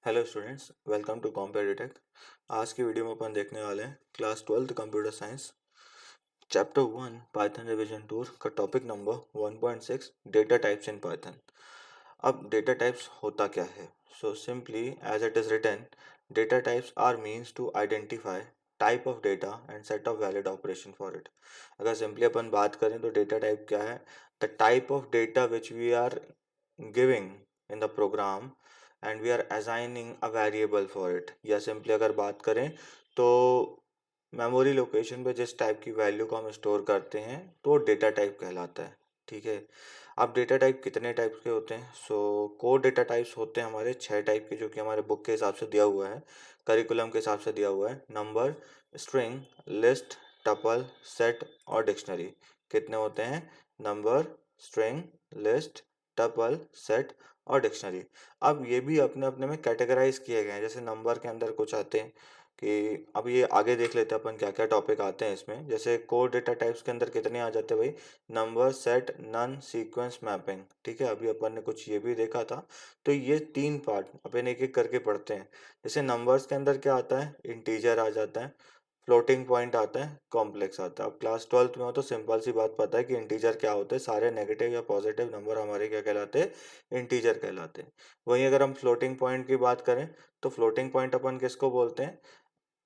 Hello students, welcome to Competitech. आज की video में अपन देखने वाले हैं class 12th computer science chapter 1 Python revision tour का topic number 1.6 data types in Python. अब डेटा टाइप्स होता क्या है? So simply as it is written, data types are means to identify type of data and set of valid operation for it. अगर simply अपन बात करें तो data type क्या है? The type of data which we are giving in the program and we are assigning a variable for it. या simply अगर बात करें तो मेमोरी लोकेशन पे जिस टाइप की वैल्यू को हम स्टोर करते हैं तो डेटा टाइप कहलाता है। ठीक है। अब डेटा टाइप कितने टाइप के होते हैं? कोर डेटा टाइप्स होते हैं हमारे 6 टाइप के, जो कि हमारे बुक के हिसाब से दिया हुआ है, करिकुलम के हिसाब से दिया हुआ है। Number, string, list, tuple, set और डिक्शनरी। कितने होते हैं? Number, string, list, tuple, set और डिक्शनरी। अब ये भी अपने अपने में कैटेगराइज किए गए हैं। जैसे नंबर के अंदर कुछ आते हैं कि अब ये आगे देख लेते हैं अपन क्या क्या टॉपिक आते हैं इसमें। जैसे कोर डेटा टाइप्स के अंदर कितने आ जाते हैं भाई? Number, set, none, sequence, mapping. ठीक है, अभी अपन ने कुछ ये भी देखा था। तो ये 3 पार्ट अपन एक एक करके पढ़ते हैं। जैसे नंबर्स के अंदर क्या आता है? इंटीजर आ जाता है, फ्लोटिंग पॉइंट आता है, कॉम्प्लेक्स आता है। अब क्लास 12th में हो तो सिंपल सी बात पता है कि इंटीजर क्या होते हैं। सारे नेगेटिव या पॉजिटिव नंबर हमारे क्या कहलाते हैं? इंटीजर कहलाते हैं। वहीं अगर हम फ्लोटिंग पॉइंट की बात करें तो फ्लोटिंग पॉइंट अपन किसको बोलते हैं?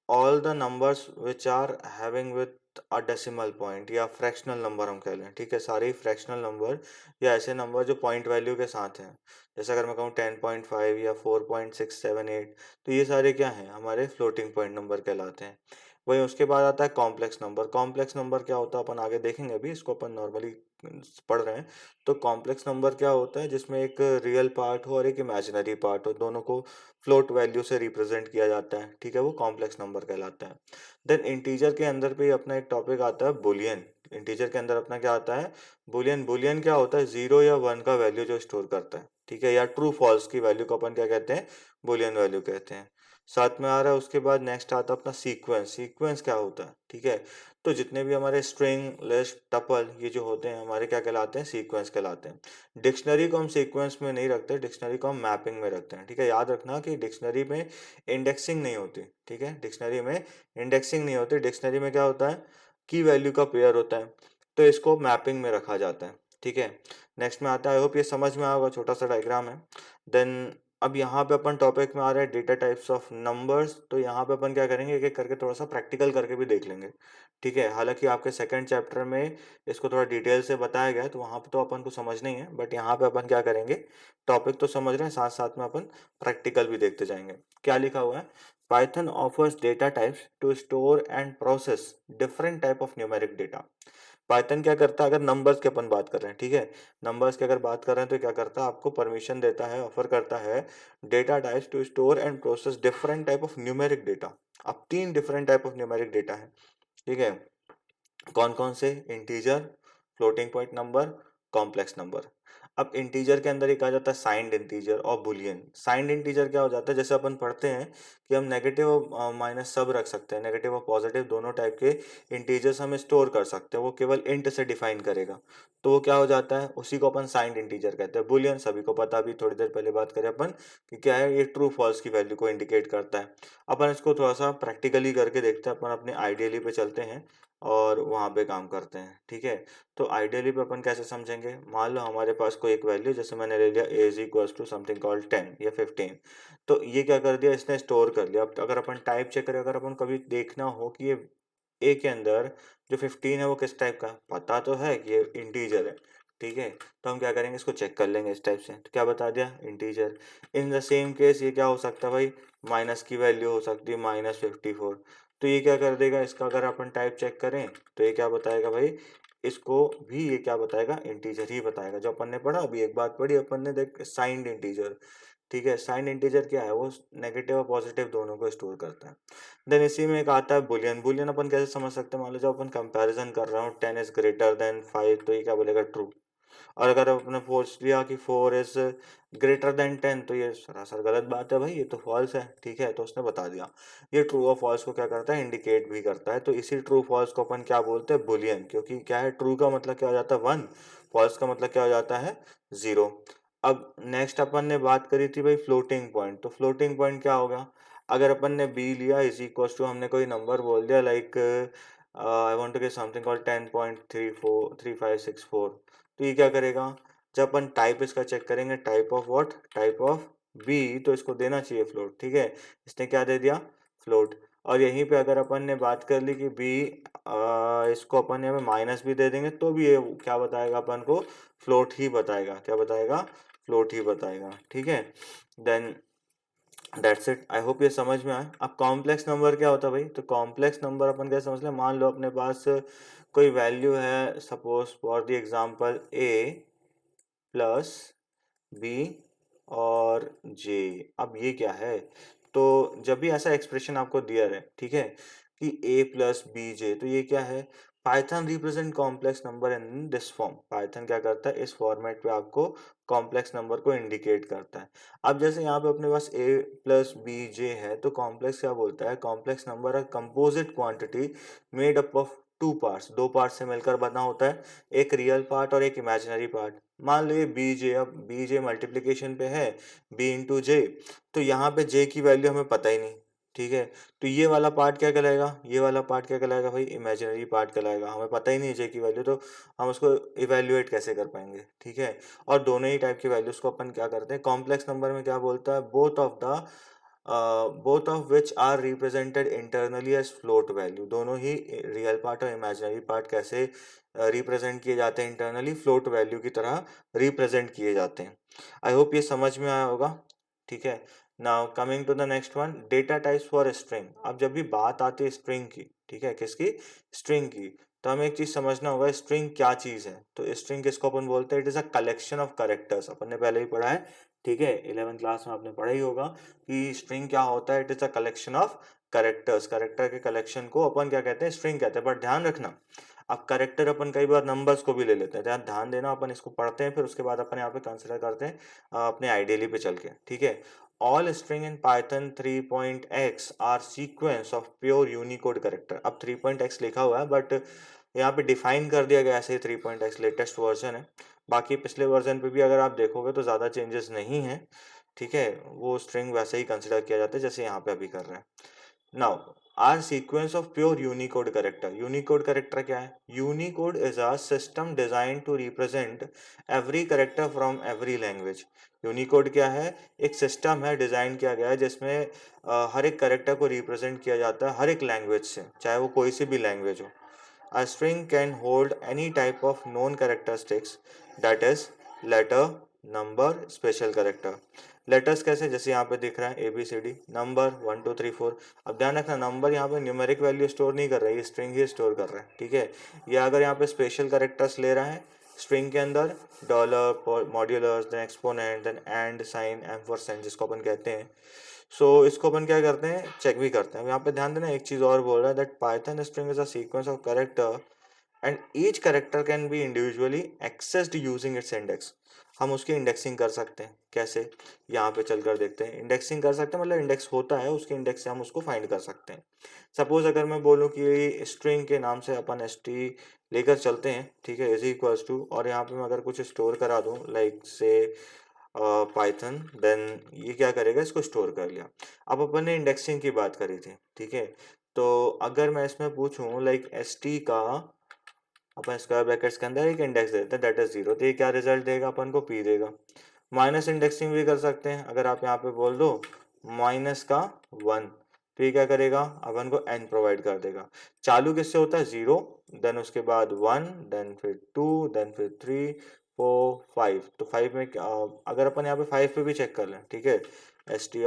All the numbers which are having with a decimal point, या फ्रैक्शनल नंबर हम कह लें। ठीक है, सारे ही फ्रैक्शनल नंबर या ऐसे नंबर जो पॉइंट वैल्यू के साथ हैं। जैसे अगर मैं कहूँ 10.5 या 4.678, तो ये सारे क्या हैं? हमारे फ्लोटिंग पॉइंट नंबर कहलाते हैं। वहीं उसके बाद आता है कॉम्प्लेक्स नंबर। कॉम्प्लेक्स नंबर क्या होता है अपन आगे देखेंगे, अभी इसको अपन नॉर्मली पढ़ रहे हैं। तो कॉम्प्लेक्स नंबर क्या होता है? जिसमें एक रियल पार्ट हो और एक इमेजिनरी पार्ट हो, दोनों को फ्लोट वैल्यू से रिप्रेजेंट किया जाता है। ठीक है, वो कॉम्प्लेक्स नंबर कहलाता है। देन इंटीजर के अंदर पे अपना एक टॉपिक आता है बुलियन। इंटीजर के अंदर अपना क्या आता है? बुलियन। बुलियन क्या होता है? 0 या 1 का वैल्यू जो स्टोर करता है। ठीक है, या ट्रू फॉल्स की वैल्यू को अपन क्या कहते हैं? बुलियन वैल्यू कहते हैं। साथ में आ रहा है उसके बाद नेक्स्ट आता है अपना सीक्वेंस। सीक्वेंस क्या होता है? ठीक है, तो जितने भी हमारे स्ट्रिंग, लिस्ट, टपल ये जो होते हैं हमारे क्या कहलाते हैं? सीक्वेंस कहलाते हैं। डिक्शनरी को हम सीक्वेंस में नहीं रखते, डिक्शनरी को हम मैपिंग में रखते हैं। ठीक है, याद रखना कि डिक्शनरी में इंडेक्सिंग नहीं होती। ठीक है, डिक्शनरी में इंडेक्सिंग नहीं होती। डिक्शनरी में क्या होता है? की वैल्यू का पेयर होता है, तो इसको मैपिंग में रखा जाता है। ठीक है, नेक्स्ट में आता है, आई होप ये समझ में आया होगा, छोटा सा डायग्राम है। देन अब यहाँ पे अपन टॉपिक में आ रहे हैं डेटा टाइप्स ऑफ नंबर्स। तो यहाँ पे अपन क्या करेंगे, एक एक करके थोड़ा सा प्रैक्टिकल करके भी देख लेंगे। ठीक है, हालांकि आपके सेकंड चैप्टर में इसको थोड़ा डिटेल से बताया गया है, तो वहाँ पे तो अपन को समझ नहीं है, बट यहाँ पे अपन क्या करेंगे, टॉपिक तो समझ रहे हैं, साथ साथ में अपन प्रैक्टिकल भी देखते जाएंगे। क्या लिखा हुआ है? Python offers data types to store and process different type of numeric data. Python क्या करता है? अगर नंबर्स की अपन बात कर रहे हैं, ठीक है, नंबर्स की अगर बात कर रहे हैं तो क्या करता है? आपको परमिशन देता है, ऑफर करता है data types to store and process different type of numeric data. अब 3 different type of numeric data है। ठीक है, कौन कौन से? Integer, floating point number, complex number. अब इंटीजर के अंदर एक आ जाता है साइंड इंटीजर और बुलियन। साइंड इंटीजर क्या हो जाता है? जैसे अपन पढ़ते हैं कि हम नेगेटिव और माइनस सब रख सकते हैं, नेगेटिव और पॉजिटिव दोनों टाइप के इंटीजर्स हम स्टोर कर सकते हैं, वो केवल इंट से डिफाइन करेगा। तो वो क्या हो जाता है? उसी को अपन साइंड इंटीजर कहते हैं। बुलियन सभी को पता, भी थोड़ी देर पहले बात करें अपन कि क्या है, ये ट्रू फॉल्स की वैल्यू को इंडिकेट करता है। अपन इसको थोड़ा सा प्रैक्टिकली करके देखते हैं। अपन अपने आइडियली पे चलते हैं और वहाँ पे काम करते हैं। ठीक है, तो आइडियली पे अपन कैसे समझेंगे? मान लो हमारे पास कोई एक वैल्यू, जैसे मैंने ले लिया a is equals to something called 10 या 15। तो ये क्या कर दिया इसने? स्टोर कर लिया। अब अगर अपन टाइप चेक करें, अगर अपन कभी देखना हो कि ये a के अंदर जो 15 है वो किस टाइप का है, पता तो है कि ये इंटीजर है। ठीक है, तो हम क्या करेंगे, इसको चेक कर लेंगे इस टाइप से। तो क्या बता दिया? Integer. In the same case ये क्या हो सकता है भाई? माइनस की वैल्यू हो सकती है, -54। तो ये क्या कर देगा, इसका अगर अपन टाइप चेक करें तो ये क्या बताएगा भाई? इसको भी ये क्या बताएगा? इंटीजर ही बताएगा। जो अपन ने पढ़ा अभी, एक बात पढ़ी अपन ने, देख, साइंड इंटीजर। ठीक है, साइंड इंटीजर क्या है? वो नेगेटिव और पॉजिटिव दोनों को स्टोर करता है। देन इसी में एक आता है बुलियन। बुलियन अपन कैसे समझ सकते हैं? मान लो जब अपन कंपैरिजन कर रहा हूँ 10 इज ग्रेटर देन 5, तो ये क्या बोलेगा? ट्रू। और अगर आपने पूछ लिया कि 4 इज ग्रेटर देन 10, तो ये सरासर गलत बात है भाई, ये तो फॉल्स है। ठीक है, तो उसने बता दिया। ये ट्रू और फॉल्स को क्या करता है? इंडिकेट भी करता है। तो इसी ट्रू फॉल्स को अपन क्या बोलते हैं? बुलियन। क्योंकि क्या है, ट्रू का मतलब क्या हो जाता है? 1, फॉल्स का मतलब क्या हो जाता है? 0। अब नेक्स्ट अपन ने बात करी थी भाई फ्लोटिंग पॉइंट। तो फ्लोटिंग पॉइंट क्या होगा, अगर अपन ने बी लिया इज इक्वल टू, हमने कोई नंबर बोल दिया like I want to get something called 10.343564, तो ये क्या करेगा, जब अपन टाइप इसका चेक करेंगे, type of what, type of b, तो इसको देना चाहिए फ्लोट, ठीक है, इसने क्या दे दिया, फ्लोट। और यहीं पे अगर अपन ने बात कर ली कि बी, इसको अपन यहाँ पे माइनस भी दे देंगे तो भी ये क्या बताएगा अपन को, फ्लोट ही बताएगा, क्या बताएगा, फ्लोट ही बताएगा, ठीक है। Then that's it, I hope ये समझ में आए। अब कॉम्प्लेक्स नंबर क्या होता है भाई, तो कॉम्प्लेक्स नंबर अपन कैसे समझ लें, मान लो अपने पास कोई वैल्यू है, suppose for the example a plus b और जे। अब ये क्या है, तो जब भी ऐसा एक्सप्रेशन आपको दिया है, ठीक है, कि a प्लस बी जे, तो ये क्या है, Python represent complex number in this form. Python क्या करता है, इस फॉर्मेट पे आपको कॉम्प्लेक्स नंबर को इंडिकेट करता है। अब जैसे यहाँ पे अपने पास a प्लस बी जे है, तो कॉम्प्लेक्स क्या बोलता है, कॉम्प्लेक्स नंबर है composite quantity made up of two parts, दो पार्ट से मिलकर बना होता है, एक रियल पार्ट और एक इमेजिनरी पार्ट। मान लो ये बी जे, अब बी जे मल्टीप्लीकेशन पे है, बी इंटू जे, तो यहाँ पे जे की वैल्यू हमें पता ही नहीं, ठीक है, तो ये वाला पार्ट क्या कहलाएगा, ये वाला पार्ट क्या कहलाएगा भाई, इमेजिनरी पार्ट कहलाएगा, हमें पता ही नहीं जे की वैल्यू, तो हम उसको इवेल्युएट कैसे कर पाएंगे, ठीक है। और दोनों ही टाइप की वैल्यूज को अपन क्या करते हैं, कॉम्प्लेक्स नंबर में क्या बोलता है, both of which are represented internally as float value, दोनों ही रियल पार्ट और इमेजिनरी पार्ट कैसे रिप्रेजेंट किए जाते हैं, इंटरनली फ्लोट वैल्यू की तरह रिप्रेजेंट किए जाते हैं। आई होप ये समझ में आया होगा, ठीक है। Now coming to the next one, data types for string. अब जब भी बात आती है स्ट्रिंग की, ठीक है, किसकी, स्ट्रिंग की, तो हमें एक चीज समझना होगा, स्ट्रिंग क्या चीज है। तो स्ट्रिंग किसको अपन बोलते हैं, it is a collection of characters, अपन ने पहले ही पढ़ा है, ठीक है, 11th क्लास में आपने पढ़ा ही होगा कि स्ट्रिंग क्या होता है, it is a collection of characters, character के कलेक्शन को अपन क्या कहते हैं, स्ट्रिंग कहते हैं। बट ध्यान रखना, अब करेक्टर अपन कई बार नंबर्स को भी ले लेते हैं, ध्यान ध्यान देना, अपन इसको पढ़ते हैं फिर उसके बाद अपन यहाँ पे कंसिडर करते हैं अपने आइडियली पे चल के, ठीक है। All string in Python 3.x are sequence of pure Unicode character. अब 3.x लिखा हुआ है बट यहाँ पे डिफाइन कर दिया गया ऐसे ही, 3.x लेटेस्ट वर्जन है, बाकी पिछले वर्जन पे भी अगर आप देखोगे तो ज़्यादा चेंजेस नहीं है, ठीक है, वो स्ट्रिंग वैसे ही कंसिडर किया जाता है जैसे यहाँ पे अभी कर रहे हैं। Now are sequence of pure Unicode character. Unicode character क्या है, Unicode is a system design to represent every character from every language. Unicode क्या है, एक सिस्टम है, डिजाइन किया गया है जिसमें हर एक करेक्टर को रिप्रेजेंट किया जाता है हर एक लैंग्वेज से, चाहे वो कोई सी भी लैंग्वेज हो। A string can hold any type of known characteristics, that is letter, number, special character. Letters कैसे, जैसे यहाँ पे दिख रहा है A B C D, number 1 2 3 4। अब ध्यान रखना, नंबर यहाँ पे न्यूमेरिक वैल्यू स्टोर नहीं कर रहा है, ये स्ट्रिंग ही स्टोर कर रहा है, ठीक है। या अगर यहाँ पे स्पेशल कैरेक्टर्स ले रहा है स्ट्रिंग के अंदर, dollar, modulus, then exponent, then and sign, ampersand जिसको अपन कहते हैं, सो इसको अपन क्या करते हैं, चेक भी करते हैं। यहाँ पे ध्यान देना, एक चीज और बोल रहा है, that Python string is a sequence of character and each character can be individually accessed using its index. हम उसकी इंडेक्सिंग कर सकते हैं, कैसे, यहाँ पे चलकर देखते हैं। इंडेक्सिंग कर सकते हैं मतलब इंडेक्स होता है, उसके इंडेक्स से हम उसको फाइंड कर सकते हैं। सपोज अगर मैं बोलूँ कि स्ट्रिंग के नाम से अपन एस टी लेकर चलते हैं, ठीक है, इज इक्वल्स टू, और यहाँ पे मैं अगर कुछ स्टोर करा दूँ लाइक से पाइथन, देन ये क्या करेगा, इसको स्टोर कर लिया। अब अपन ने इंडेक्सिंग की बात करी थी, ठीक है, तो अगर मैं इसमें पूछूं लाइक एस टी का, अपन स्क्वायर ब्रैकेट्स के अंदर एक इंडेक्स देते हैं दैट इज 0, तो ये क्या रिजल्ट देगा अपन को, पी देगा। माइनस इंडेक्सिंग भी कर सकते हैं, अगर आप यहाँ पे बोल दो माइनस का 1, तो ये क्या करेगा, अपन को n प्रोवाइड कर देगा। चालू किससे होता है, 0, देन उसके बाद 1, देन फिर 2, देन फिर 3 4 5, तो 5 में अगर अपन यहाँ पे 5 पे भी चेक कर लें, ठीक है, S T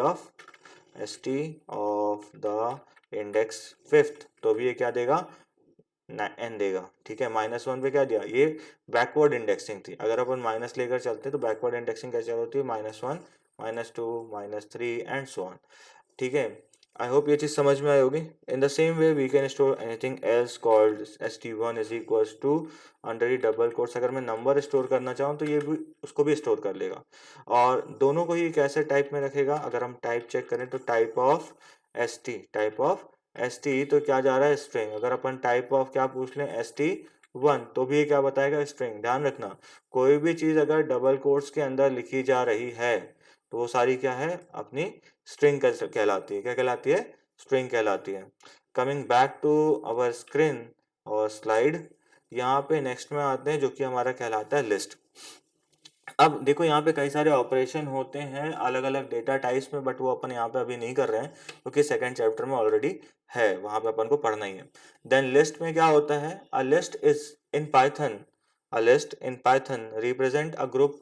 of the index fifth, तो भी ये क्या देगा, एन देगा, ठीक है। -1 पे क्या दिया, ये बैकवर्ड इंडेक्सिंग थी, अगर अपन माइनस लेकर चलते तो बैकवर्ड इंडेक्सिंग कैसे होती है, -1 -2 -3 एंड सो ऑन, ठीक है। आई होप ये चीज समझ में आई होगी। In the same way we can store anything else called st1 is equals to under ही डबल कोट्स, अगर मैं नंबर स्टोर करना चाहूँ तो ये भी उसको भी स्टोर कर लेगा, और दोनों को ही कैसे टाइप में रखेगा, अगर हम टाइप चेक करें तो type of st, type of st, तो क्या जा रहा है, स्ट्रिंग। अगर अपन टाइप ऑफ क्या पूछ लें, st, 1 तो भी ये क्या बताएगा, स्ट्रिंग। ध्यान रखना कोई भी चीज अगर डबल कोट्स के अंदर लिखी जा रही है तो वो सारी क्या है, अपनी स्ट्रिंग कहलाती है। क्या कहलाती है, स्ट्रिंग कहलाती है। Coming back to our screen और स्लाइड, यहाँ पे नेक्स्ट में आते हैं जो कि हमारा कहलाता है लिस्ट। अब देखो यहाँ पे कई सारे ऑपरेशन होते हैं अलग अलग डेटा टाइप्स में, बट वो अपन यहाँ पे अभी नहीं कर रहे हैं क्योंकि सेकंड चैप्टर में ऑलरेडी है, वहां पे अपन को पढ़ना ही है। देन लिस्ट में क्या होता है, a list is in Python, a list in Python represent a group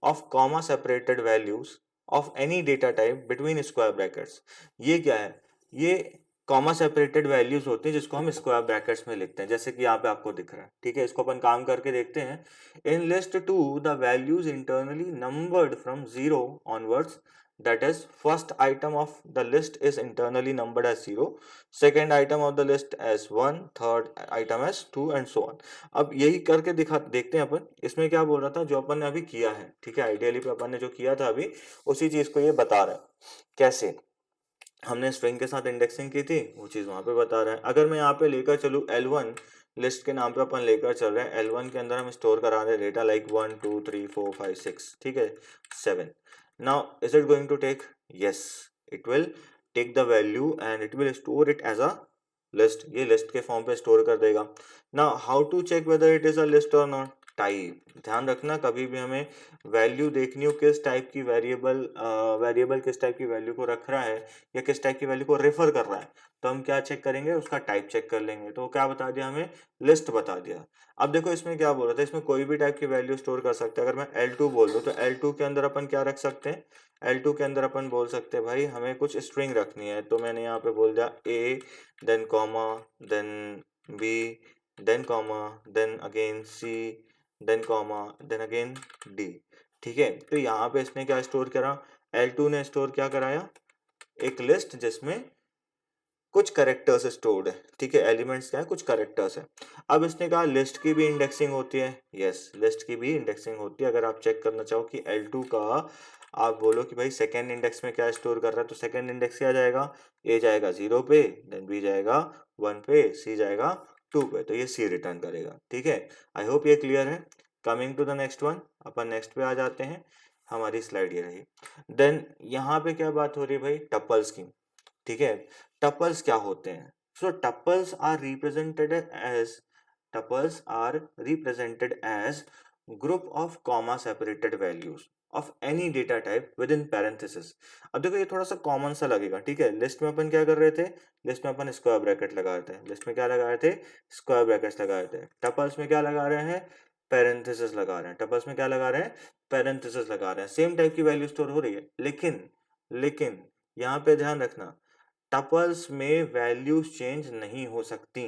of comma separated values of any data type between square brackets. ये क्या है, ये कॉमा सेपरेटेड वैल्यूज होती हैं जिसको हम स्क्वायर ब्रैकेट्स में लिखते हैं, जैसे कि यहाँ पे आपको दिख रहा है। ठीक है, इसको अपन काम करके देखते हैं। In list 2, the values internally numbered from 0 onwards. That is, first item of the list is internally numbered as 0, second item of the list as 1, third item as 2 and so on. अब यही करके देखते हैं अपन। इसमें क्या बोल रहा था, जो अपन ने अभी किया है, ठीक है, आइडियली पे अपन ने जो किया था अभी उसी चीज को ये बता रहा है। कैसे हमने स्ट्रिंग के साथ इंडेक्सिंग की थी वो चीज वहां पे बता रहा है। अगर मैं यहाँ पे लेकर चलूँ L1, लिस्ट के नाम पे अपन लेकर चल रहे हैं, L1 के अंदर हम स्टोर करा रहे हैं डेटा लाइक 1 2 3 4 5 6, ठीक है, 7। Now is it going to take, yes, it will take the value and it will store it as a list. ये लिस्ट के फॉर्म पे स्टोर कर देगा। Now how to check whether it is a list or not, type. ध्यान रखना कभी भी हमें वैल्यू देखनी हो किस टाइप की वेरिएबल किस टाइप की वैल्यू को रख रहा है या किस टाइप की वैल्यू को रेफर कर रहा है, तो हम क्या चेक करेंगे, उसका टाइप चेक कर लेंगे। तो क्या बता दिया हमें, लिस्ट बता दिया। अब देखो इसमें क्या बोल रहा था, इसमें कोई भी टाइप की वैल्यू स्टोर कर सकते हैं। अगर मैं L2 बोल दूं तो L2 के अंदर अपन क्या रख सकते हैं, L2 के अंदर अपन बोल सकते हैं भाई हमें कुछ स्ट्रिंग रखनी है, तो मैंने यहाँ पे बोल दिया A, then comma, then B, then comma, then again C, then comma, then again D। ठीक है, तो यहाँ पे इसने क्या स्टोर करा, L2 ने स्टोर क्या कराया, एक लिस्ट जिसमें कुछ करेक्टर्स स्टोर्ड है। ठीक है, एलिमेंट्स क्या है, कुछ करेक्टर्स है। अब इसने कहा लिस्ट की भी इंडेक्सिंग होती है। यस, लिस्ट की भी इंडेक्सिंग होती है। अगर आप चेक करना चाहो कि L2 का, आप बोलो कि भाई सेकेंड इंडेक्स में क्या स्टोर कर रहा है, तो सेकेंड इंडेक्स क्या जाएगा, A जाएगा 0 पे, देन B जाएगा 1 पे, C जाएगा 2 पे, तो ये C रिटर्न करेगा। ठीक है, आई होप ये क्लियर है। Coming to the next one, अपन नेक्स्ट पे आ जाते हैं। हमारी स्लाइड ये रही। देन यहाँ पे क्या बात हो रही है भाई, टपल्स की। ठीक है, टपल्स क्या होते हैं, so tuples are represented as group of comma separated values of any data type with in parenthesis. अब देखो ये थोड़ा सा कॉमन सा लगेगा। ठीक है, लिस्ट में अपन क्या कर रहे थे, लिस्ट में अपन स्क्वायर ब्रैकेट लगा रहे थे, लिस्ट में क्या लगा रहे थे, स्क्वायर ब्रैकेट्स लगा रहे थे। टपल्स में क्या लगा रहे हैं, पैरेंथेसिस लगा रहे हैं। टपल्स में क्या लगा रहे हैं, पैरेंथेसिस लगा रहे हैं। सेम टाइप की वैल्यू स्टोर हो रही है, लेकिन यहाँ पे ध्यान रखना, टपल्स में वैल्यूज चेंज नहीं हो सकती।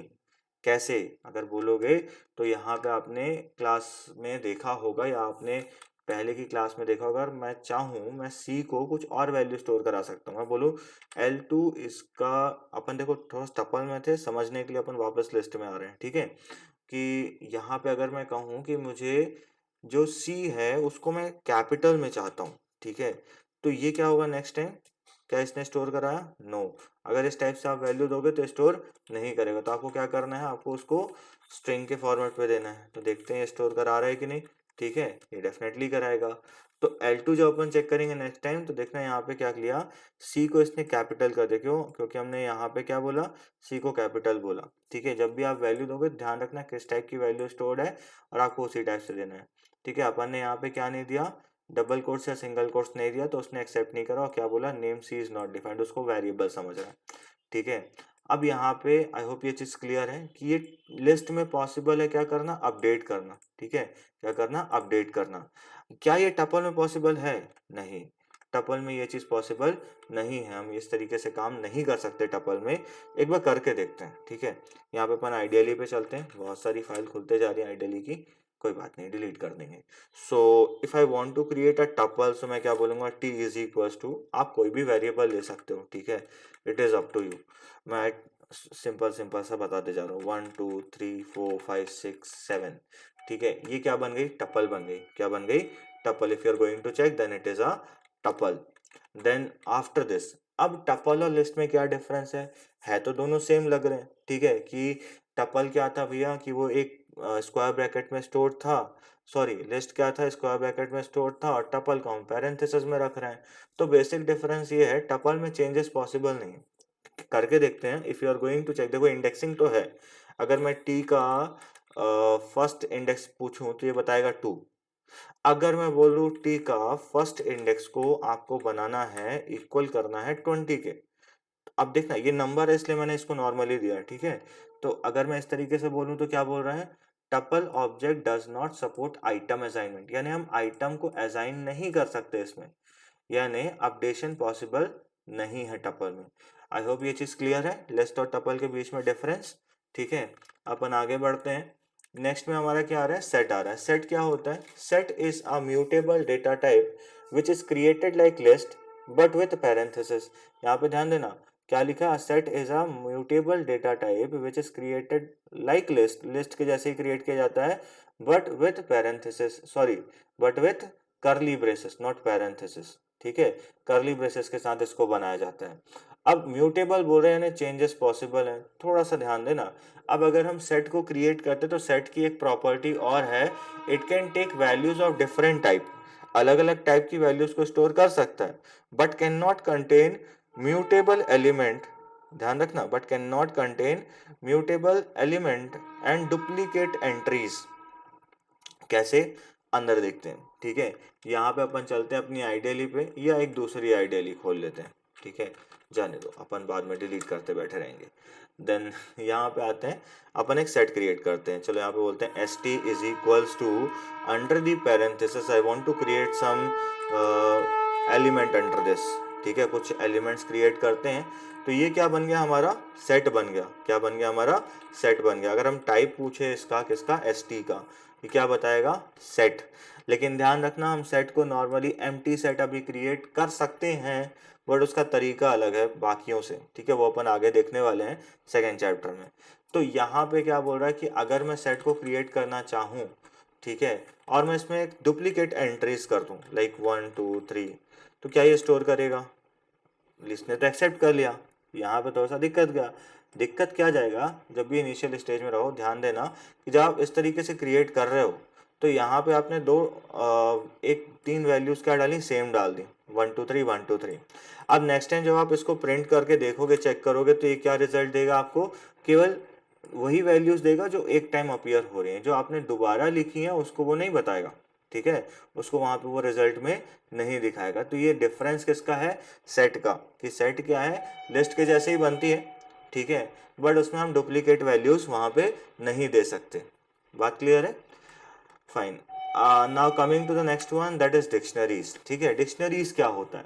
कैसे, अगर बोलोगे तो यहाँ पे आपने क्लास में देखा होगा या आपने पहले की क्लास में देखा होगा, अगर मैं चाहूँ मैं C को कुछ और वैल्यू स्टोर करा सकता हूँ। मैं बोलूँ L2 इसका, अपन देखो थोड़ा टपल में थे, समझने के लिए अपन वापस लिस्ट में आ रहे हैं। ठीक है, कि यहाँ पे अगर मैं कहूँ कि मुझे जो C है उसको मैं कैपिटल में चाहता हूँ, ठीक है, तो ये क्या होगा नेक्स्ट टाइम, क्या इसने स्टोर कराया, नो। अगर इस टाइप से आप वैल्यू दोगे तो स्टोर नहीं करेगा, तो आपको क्या करना है, आपको उसको स्ट्रिंग के फॉर्मेट पे देना है। तो देखते हैं स्टोर करा रहा है कि नहीं। ठीक है, ये डेफिनेटली कराएगा। तो L2 जब अपन चेक करेंगे नेक्स्ट टाइम, तो देखना यहाँ पे क्या लिया, C को इसने कैपिटल कर दिया। क्यों, क्योंकि हमने यहाँ पे क्या बोला, C को कैपिटल बोला। ठीक है, जब भी आप वैल्यू दोगे ध्यान रखना किस टाइप की वैल्यू स्टोर्ड है और आपको उसी टाइप से देना है। ठीक है, अपन ने यहाँ पे क्या नहीं दिया, डबल कोट्स या सिंगल कोट्स नहीं दिया, तो उसने एक्सेप्ट नहीं करा और क्या बोला, name C is not defined, उसको वेरिएबल समझ रहा है। ठीक है, अब यहाँ पे आई होप ये चीज क्लियर है कि ये लिस्ट में पॉसिबल है क्या करना, अपडेट करना। ठीक है, क्या करना, अपडेट करना। क्या ये टपल में पॉसिबल है, नहीं, टपल में ये चीज पॉसिबल नहीं है। हम इस तरीके से काम नहीं कर सकते टपल में। एक बार करके देखते हैं। ठीक है, यहाँ पे अपन आइडियली पे चलते हैं। बहुत सारी फाइल खुलते जा रही है आइडियली की, कोई बात नहीं, डिलीट कर देंगे। So if I want to create a tuple, so मैं क्या बोलूंगा, T इज इक्वल्स टू, आप कोई भी वेरिएबल ले सकते हो। ठीक है, it is up to you. मैं सिंपल सिंपल सा बताते जा रहा हूँ, 1 2 3 4 5 6 7। ठीक है, ये क्या बन गई, टपल बन गई। क्या बन गई, tuple. If you are going to check then it is a tuple. Then after this, अब टपल और लिस्ट में क्या डिफरेंस है तो दोनों सेम लग रहे हैं। ठीक है, कि टपल क्या था भैया, कि वो एक स्क्वायर ब्रैकेट में स्टोर था, सॉरी लिस्ट क्या था, स्क्वायर ब्रैकेट में स्टोर था, और टपल को हम पैरेंथेसिस में रख रहे हैं। तो बेसिक डिफरेंस ये है, टपल में चेंजेस पॉसिबल नहीं है। करके देखते हैं, if you are going to check. देखो इंडेक्सिंग तो है, अगर मैं टी का फर्स्ट इंडेक्स पूछूं तो ये बताएगा 2। अगर मैं बोलूं टी का फर्स्ट इंडेक्स को आपको बनाना है, इक्वल करना है 20 के, अब देखना ये नंबर है इसलिए मैंने इसको नॉर्मली दिया है, ठीक है। तो अगर मैं इस तरीके से बोलूं तो क्या बोल रहा है, tuple object does not support item assignment, यानी हम आइटम को असाइन नहीं कर सकते इसमें, यानी अपडेशन पॉसिबल नहीं है टपल में। आई होप ये चीज क्लियर है, लिस्ट और टपल के बीच में डिफरेंस, ठीक है। अपन आगे बढ़ते हैं। नेक्स्ट में हमारा क्या आ रहा है, सेट आ रहा है। सेट क्या होता है, set is a mutable data type which is created like list but with parenthesis. यहाँ पे ध्यान देना क्या लिखा, set is a mutable data type which is created like list, list के जैसे ही क्रिएट किया जाता है, but with parenthesis, sorry but with करली ब्रेसेस नॉट पैरेंथेसिस, ठीक है। करली ब्रेसेस के साथ इसको बनाया जाता है। अब म्यूटेबल बोल रहे हैं यानी चेंजेस पॉसिबल है, थोड़ा सा ध्यान देना। अब अगर हम सेट को क्रिएट करते तो सेट की एक प्रॉपर्टी और है, it can take values of different type, अलग अलग टाइप की वैल्यूज को स्टोर कर सकता है, but can not contain mutable element, ध्यान रखना, but can not contain mutable element and duplicate entries. कैसे, अंदर देखते हैं, ठीक है। यहाँ पे अपन चलते हैं अपनी आइडियली पे, या एक दूसरी आइडियली खोल लेते हैं, ठीक है। जाने दो, अपन बाद में डिलीट करते बैठे रहेंगे। देन यहाँ पे आते हैं, अपन एक सेट क्रिएट करते हैं। चलो यहाँ पे बोलते हैं S T is equals to, under the parenthesis I want to create some element under this, ठीक है। कुछ एलिमेंट्स क्रिएट करते हैं, तो ये क्या बन गया हमारा, सेट बन गया। क्या बन गया हमारा, सेट बन गया। अगर हम टाइप पूछे इसका, किसका, एस टी का, ये क्या बताएगा, सेट। लेकिन ध्यान रखना, हम सेट को नॉर्मली एम्प्टी सेट अभी क्रिएट कर सकते हैं, बट उसका तरीका अलग है बाकियों से, ठीक है। वो अपन आगे देखने वाले हैं सेकेंड चैप्टर में। तो यहाँ पे क्या बोल रहा है कि अगर मैं सेट को क्रिएट करना चाहूँ, ठीक है, और मैं इसमें एक डुप्लीकेट एंट्रीज कर दूँ लाइक 1 2 3, तो क्या ये स्टोर करेगा, लिस्ट ने तो एक्सेप्ट कर लिया। यहाँ पे थोड़ा सा दिक्कत गया, दिक्कत क्या जाएगा, जब भी इनिशियल स्टेज में रहो ध्यान देना कि जब आप इस तरीके से क्रिएट कर रहे हो, तो यहाँ पे आपने एक 3 वैल्यूज क्या डाली, सेम डाल दी, 1 2 3 1 2 3। अब नेक्स्ट टाइम जब आप इसको प्रिंट करके देखोगे, चेक करोगे, तो ये क्या रिजल्ट देगा आपको, केवल वही वैल्यूज देगा जो एक टाइम अपीयर हो रही हैं, जो आपने दोबारा लिखी है उसको वो नहीं बताएगा, ठीक है। उसको वहां पे वो रिजल्ट में नहीं दिखाएगा। तो ये डिफरेंस किसका है, सेट का, कि सेट क्या है, लिस्ट के जैसे ही बनती है, ठीक है, बट उसमें हम डुप्लीकेट वैल्यूज वहां पे नहीं दे सकते। बात क्लियर है, fine. Now coming to the next one, that is dictionaries, ठीक है। डिक्शनरीज क्या होता है,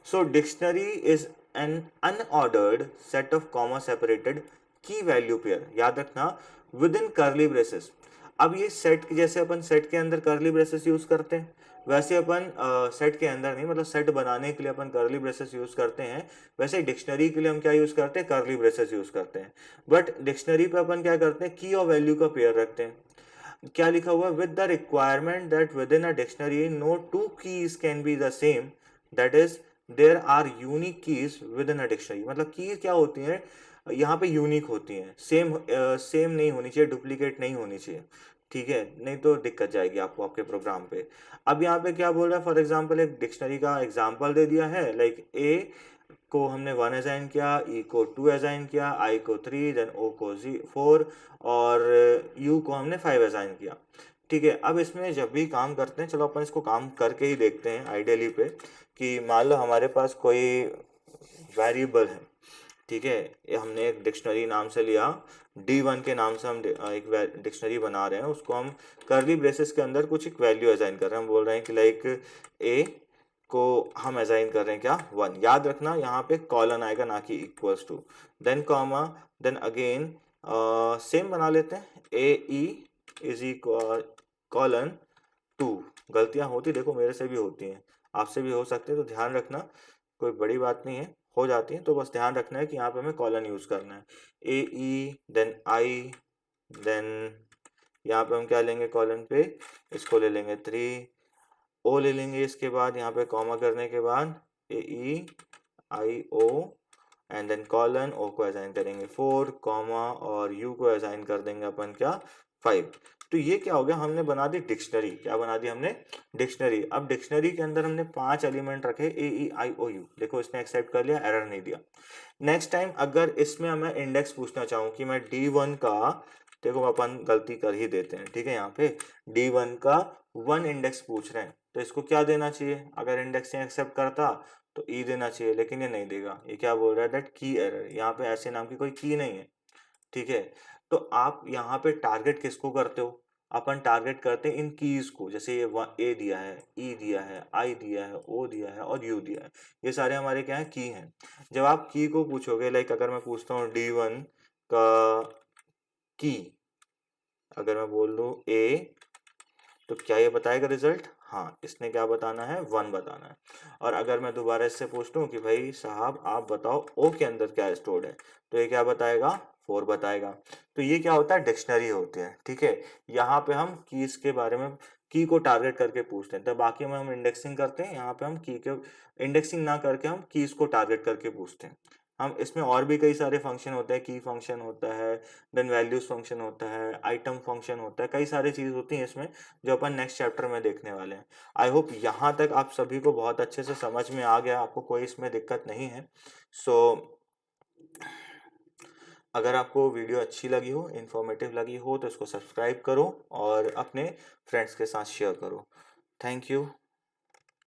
so dictionary is an unordered set of comma separated key value pair, याद रखना, विद इन करली ब्रेसेस। अब ये सेट, जैसे अपन सेट के अंदर करली ब्रेसेस यूज करते हैं, वैसे अपन सेट के अंदर नहीं, मतलब सेट बनाने के लिए अपन करली ब्रेसेस यूज करते हैं, वैसे डिक्शनरी के लिए हम क्या यूज करते हैं, करली ब्रेसेस यूज करते हैं। बट डिक्शनरी पे अपन क्या करते हैं, की और वैल्यू का पेयर रखते हैं। क्या लिखा हुआ है, with the requirement that within a dictionary no two keys can be the same, that is there are unique keys within a dictionary. मतलब की क्या होती हैं, यहाँ पे यूनिक होती हैं, सेम नहीं होनी चाहिए, डुप्लीकेट नहीं होनी चाहिए, ठीक है, नहीं तो दिक्कत जाएगी आपको आपके प्रोग्राम पे। अब यहाँ पे क्या बोल रहा है, फॉर एग्जाम्पल एक डिक्शनरी का एग्जाम्पल दे दिया है, लाइक ए को हमने 1 असाइन किया, ई को 2 असाइन किया, आई को 3, देन ओ को 4, और यू को हमने 5 असाइन किया, ठीक है। अब इसमें जब भी काम करते हैं, चलो अपन इसको काम करके ही देखते हैं आइडियली पे, कि मान लो हमारे पास कोई वेरिएबल है, ठीक है, ये हमने एक डिक्शनरी नाम से लिया, D1 के नाम से हम एक डिक्शनरी बना रहे हैं, उसको हम करली ब्रेसेस के अंदर कुछ एक वैल्यू असाइन कर रहे हैं। हम बोल रहे हैं कि लाइक ए को हम असाइन कर रहे हैं क्या, 1। याद रखना यहाँ पे कॉलन आएगा, ना कि equals to, then comma, then again same बना लेते हैं, A E is equal colon 2। गलतियां होती देखो, मेरे से भी होती हैं, आपसे भी हो सकते हैं, तो ध्यान रखना, कोई बड़ी बात नहीं है, हो जाती है, तो बस ध्यान रखना है कि यहाँ पे हमें कॉलन यूज करना है, ए ई देन आई, देन यहाँ पे हम क्या लेंगे कॉलन पे, इसको ले लेंगे 3, ओ ले लेंगे इसके बाद, यहाँ पे कॉमा करने के बाद ए ई आई ओ, एंड देन कॉलन, ओ को असाइन करेंगे 4 कॉमा, और यू को असाइन कर देंगे अपन क्या, 5। तो ये क्या हो गया, हमने बना दी डिक्शनरी। क्या बना दी हमने? डिक्शनरी। अब डिक्शनरी के अंदर हमने 5 एलिमेंट रखे AEIOU। देखो इसने एक्सेप्ट कर लिया, एरर नहीं दिया। नेक्स्ट टाइम अगर इसमें मैं इंडेक्स पूछना चाहूँ कि मैं D1 का, देखो अपन गलती कर ही देते हैं, ठीक है, यहाँ पे D1 का 1 इंडेक्स पूछ रहे हैं, तो इसको क्या देना चाहिए? अगर इंडेक्स एक्सेप्ट करता तो ई देना चाहिए, लेकिन ये नहीं देगा। ये क्या बोल रहा है? दैट की एरर। यहाँ पे ऐसे नाम की कोई की नहीं है, ठीक है। तो आप यहाँ पे टारगेट किसको करते हो? अपन टारगेट करते हैं इन कीज को। जैसे ये ए दिया है, ई दिया है, आई दिया है, ओ दिया है और यू दिया है, ये सारे हमारे क्या है? की हैं। जब आप की को पूछोगे, लाइक अगर मैं पूछता हूँ D1 का की, अगर मैं बोल दूं ए, तो क्या ये बताएगा रिजल्ट? हाँ, इसने क्या बताना है? 1 बताना है। और अगर मैं दोबारा इससे पूछ लूं कि भाई साहब आप बताओ ओ के अंदर क्या स्टोर्ड है, तो ये क्या बताएगा? 4 बताएगा। तो ये क्या होता है? डिक्शनरी होती है, ठीक है। यहाँ पे हम कीज के बारे में, की को टारगेट करके पूछते हैं, तो बाकी में हम इंडेक्सिंग करते हैं, यहाँ पे हम की के इंडेक्सिंग ना करके हम कीज को टारगेट करके पूछते हैं। हम इसमें और भी कई सारे फंक्शन होते हैं, की फंक्शन होता है, देन वैल्यूज फंक्शन होता है, आइटम फंक्शन होता है, कई सारी चीज होती हैं इसमें, जो अपन नेक्स्ट चैप्टर में देखने वाले हैं। आई होप यहाँ तक आप सभी को बहुत अच्छे से समझ में आ गया, आपको कोई इसमें दिक्कत नहीं है। सो अगर आपको वीडियो अच्छी लगी हो, इन्फॉर्मेटिव लगी हो, तो इसको सब्सक्राइब करो और अपने फ्रेंड्स के साथ शेयर करो। Thank you.